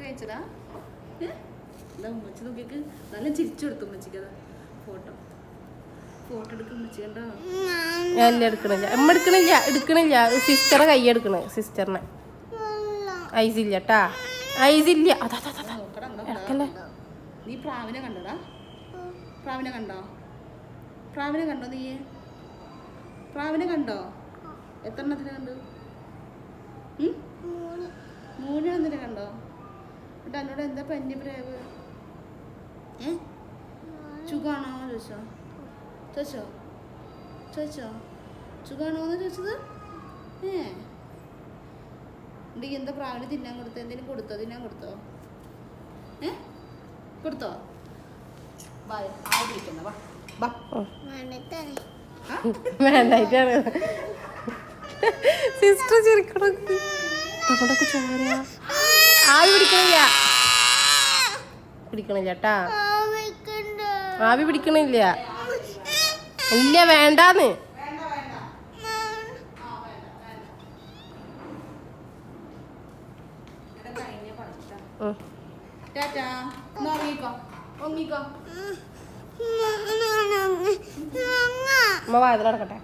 കഴിച്ചടാ. എന്താ ഉമ്മച്ചി നോക്കിക്ക് നല്ല ചിരിച്ചു കൊടുത്തു ഉമ്മച്ചിക്ക്. അതാ ഫോട്ടോ എടുക്കും ഉമ്മച്ചി കണ്ടോ. ഞാൻ എടുക്കണില്ല, അമ്മ എടുക്കണില്ല. സിസ്റ്ററെ കൈ എടുക്കണ, സിസ്റ്ററിനെ. ഐസില്ല ട്ടാ, ഐസില്ല. അതാ നീ പ്രാവിനെ കണ്ടോടാ? പ്രാവിനെ കണ്ടോ നീ? പ്രാവിനെ കണ്ടോ? എത്ര എണ്ണത്തിനെ കണ്ടു? 3 എണ്ണത്തിനെ കണ്ടോ? എന്നിട്ട് എന്നോട് എന്താ പഞ്ഞി പ്രേവ്? ചുഖാണോ ചോദിച്ചോ ചുഖാണോന്ന് ചോദിച്ചത്? ഉണ്ടെങ്കിൽ എന്താ പ്രാവിന് തിന്നാൻ കൊടുത്തോ? എന്തെങ്കിലും തിന്നാൻ കൊടുത്തോ? കൊടുത്തോ? വേണ്ടായിട്ടാണ് സിസ്റ്റർ ചിരിക്കണൊക്കെ. ചോര ആവി പിടിക്കണില്ല ട്ടാ. ആവി പിടിക്കണില്ല. ഇല്ല, വേണ്ടാന്ന്. അമ്മ വാതിൽ അടക്കട്ടെ.